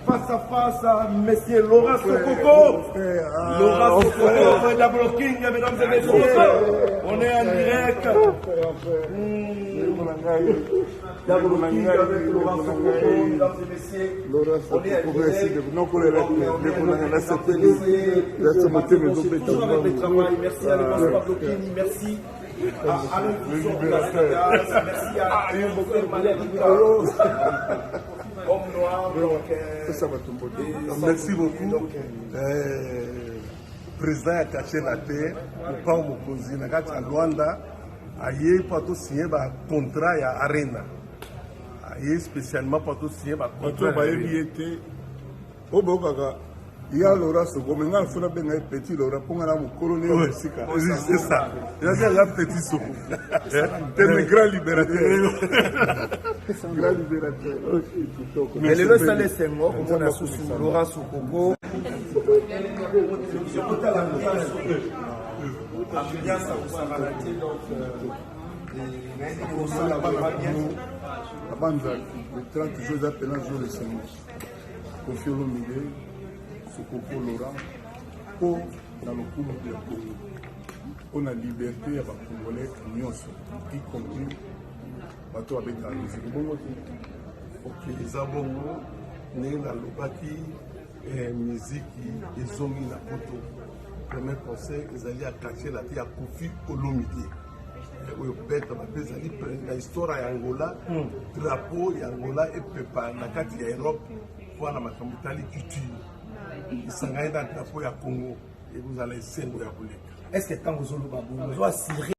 face à face à Monsieur Laurent Sokoko. Laurent Sokoko, la blocking, mesdames et messieurs. On est en direct. La blocking avec Laurent Sokoko, mesdames et messieurs. On est en direct. Toujours avec le travail. Merci à l'État blocking. Merci. Merci à merci beaucoup. Président a caché la terre pour pas m'opposer. Na kati ya Luanda, aye pas tout signé un contrat ya Arena. Aye spécialement pas tout signé un contrat. Il y a Laura Sokoko, mais il faut un petit Laura pour un colonel. C'est ça. Il y a un petit Sokoko. C'est un grand libérateur. Grand libérateur. Mais le lieu salé c'est moi, comme on a sous Laurent Sokoko. La bande de 30 jours appelés un jour de semaine. Kofi Olomide. Sokoko Laurent pour dans le coup de Congo. On a liberté à Congolais, y compris bateau avec la musique. Ok, les abonnés, nous avons musique et zongi na poto. Premier conseil, ils allaient à cacher la terre à Kofi Olomide. La histoire à Angola, drapeau et Angola et préparé la carte Europe pour la maternité culture. Ils sont dans le drapeau à Congo et vous allez essayer de vous. Est-ce que quand vous avez